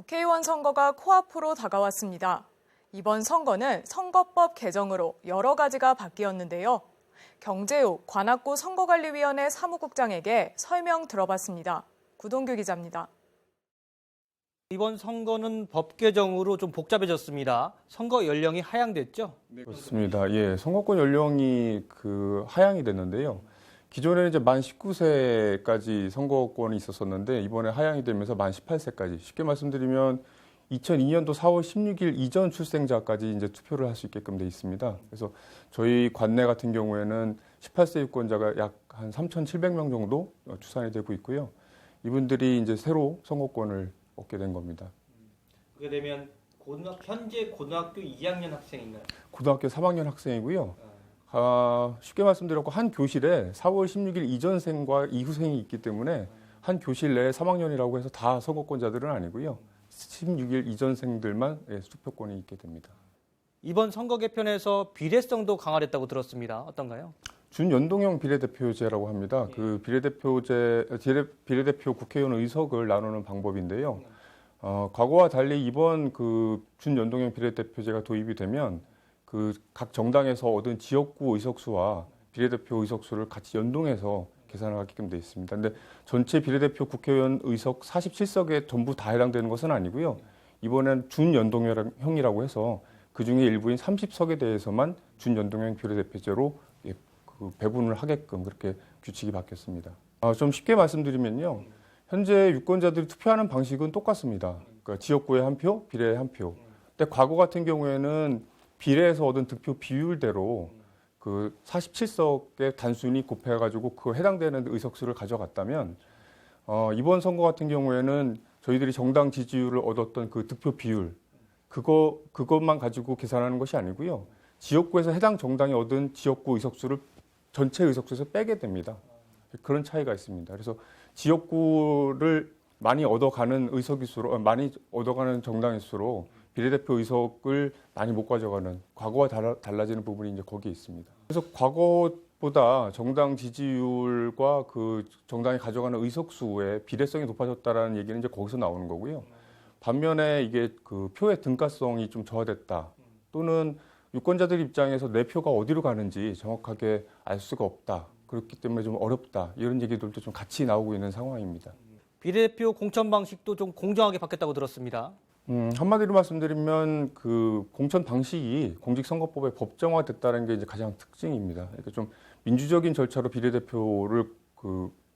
국회의원 선거가 코앞으로 다가왔습니다. 이번 선거는 선거법 개정으로 여러 가지가 바뀌었는데요. 경제욱 관악구 선거관리위원회 사무국장에게 설명 들어봤습니다. 구동규 기자입니다. 이번 선거는 법 개정으로 좀 복잡해졌습니다. 선거 연령이 하향됐죠? 네, 그렇습니다. 예, 선거권 연령이 하향이 됐는데요. 기존에는 이제 만 19세까지 선거권이 있었었는데 이번에 하향이 되면서 만 18세까지 쉽게 말씀드리면 2002년도 4월 16일 이전 출생자까지 이제 투표를 할 수 있게끔 돼 있습니다. 그래서 저희 관내 같은 경우에는 18세 유권자가 약 한 3,700명 정도 추산이 되고 있고요. 이분들이 이제 새로 선거권을 얻게 된 겁니다. 그게 되면 현재 고등학교 2학년 학생인가요? 고등학교 3학년 학생이고요. 쉽게 말씀드렸고 한 교실에 4월 16일 이전생과 이후생이 있기 때문에 한 교실 내에 3학년이라고 해서 다 선거권자들은 아니고요. 16일 이전생들만 투표권이 있게 됩니다. 이번 선거 개편에서 비례성도 강화됐다고 들었습니다. 어떤가요? 준연동형 비례대표제라고 합니다. 그 비례대표 국회의원 의석을 나누는 방법인데요. 과거와 달리 이번 준연동형 비례대표제가 도입이 되면 각 정당에서 얻은 지역구 의석수와 비례대표 의석수를 같이 연동해서 계산을 하게끔 되어 있습니다. 근데 전체 비례대표 국회의원 의석 47석에 전부 다 해당되는 것은 아니고요. 이번엔 준연동형이라고 해서 그중에 일부인 30석에 대해서만 준연동형 비례대표제로 배분을 하게끔 그렇게 규칙이 바뀌었습니다. 좀 쉽게 말씀드리면요. 현재 유권자들이 투표하는 방식은 똑같습니다. 그러니까 지역구에 한 표, 비례에 한 표. 근데 과거 같은 경우에는 비례에서 얻은 득표 비율대로 47석에 단순히 곱해가지고 해당되는 의석수를 가져갔다면 이번 선거 같은 경우에는 저희들이 정당 지지율을 얻었던 그 득표 비율 그것만 가지고 계산하는 것이 아니고요. 지역구에서 해당 정당이 얻은 지역구 의석수를 전체 의석수에서 빼게 됩니다. 그런 차이가 있습니다. 그래서 지역구를 많이 얻어가는 많이 얻어가는 정당일수록 비례대표 의석을 많이 못 가져가는 과거와 달라지는 부분이 이제 거기에 있습니다. 그래서 과거보다 정당 지지율과 정당이 가져가는 의석수의 비례성이 높아졌다라는 얘기는 이제 거기서 나오는 거고요. 반면에 이게 표의 등가성이 좀 저하됐다. 또는 유권자들 입장에서 내 표가 어디로 가는지 정확하게 알 수가 없다. 그렇기 때문에 좀 어렵다. 이런 얘기들도 좀 같이 나오고 있는 상황입니다. 비례대표 공천 방식도 좀 공정하게 바뀌었다고 들었습니다. 한마디로 말씀드리면 공천 방식이 공직선거법에 법정화됐다는 게 이제 가장 특징입니다. 그러니까 좀 민주적인 절차로 비례대표를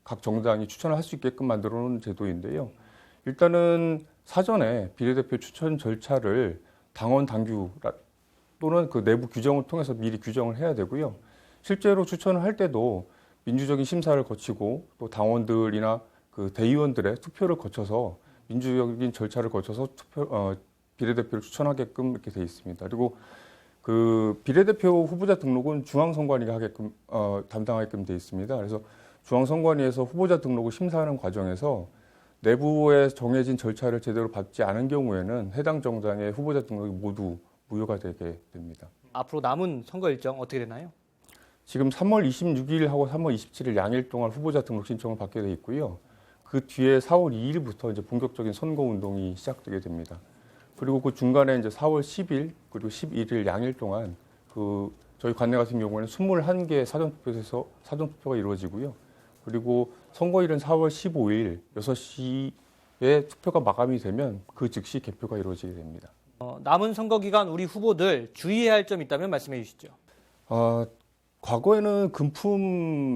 각 정당이 추천을 할 수 있게끔 만들어 놓은 제도인데요. 일단은 사전에 비례대표 추천 절차를 당원 당규 또는 내부 규정을 통해서 미리 규정을 해야 되고요. 실제로 추천을 할 때도 민주적인 심사를 거치고 또 당원들이나 대의원들의 투표를 거쳐서 민주적인 절차를 거쳐서 비례대표를 추천하게끔 이렇게 돼 있습니다. 그리고 비례대표 후보자 등록은 중앙선관위가 담당하게끔 돼 있습니다. 그래서 중앙선관위에서 후보자 등록을 심사하는 과정에서 내부에 정해진 절차를 제대로 밟지 않은 경우에는 해당 정당의 후보자 등록이 모두 무효가 되게 됩니다. 앞으로 남은 선거 일정 어떻게 되나요? 지금 3월 26일하고 3월 27일 양일 동안 후보자 등록 신청을 받게 돼 있고요. 그 뒤에 4월 2일부터 이제 본격적인 선거 운동이 시작되게 됩니다. 그리고 그 중간에 이제 4월 10일 그리고 11일 양일 동안 저희 관내 같은 경우에는 21개 사전투표가 이루어지고요. 그리고 선거일은 4월 15일 6시에 투표가 마감이 되면 즉시 개표가 이루어지게 됩니다. 남은 선거 기간 우리 후보들 주의해야 할 점 있다면 말씀해 주시죠. 과거에는 금품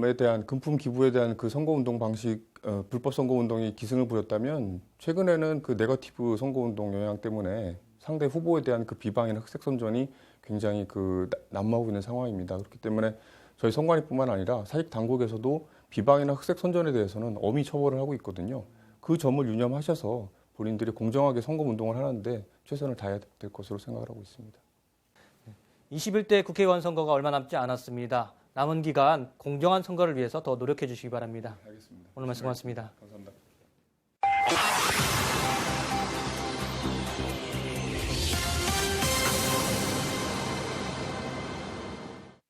기부에 대한 선거운동 방식, 불법 선거운동이 기승을 부렸다면 최근에는 네거티브 선거운동 영향 때문에 상대 후보에 대한 비방이나 흑색 선전이 굉장히 난무하고 있는 상황입니다. 그렇기 때문에 저희 선관위뿐만 아니라 사직 당국에서도 비방이나 흑색 선전에 대해서는 엄히 처벌을 하고 있거든요. 그 점을 유념하셔서 본인들이 공정하게 선거운동을 하는데 최선을 다해야 될 것으로 생각을 하고 있습니다. 21대 국회의원 선거가 얼마 남지 않았습니다. 남은 기간 공정한 선거를 위해서 더 노력해 주시기 바랍니다. 알겠습니다. 오늘 말씀 고맙습니다. 감사합니다.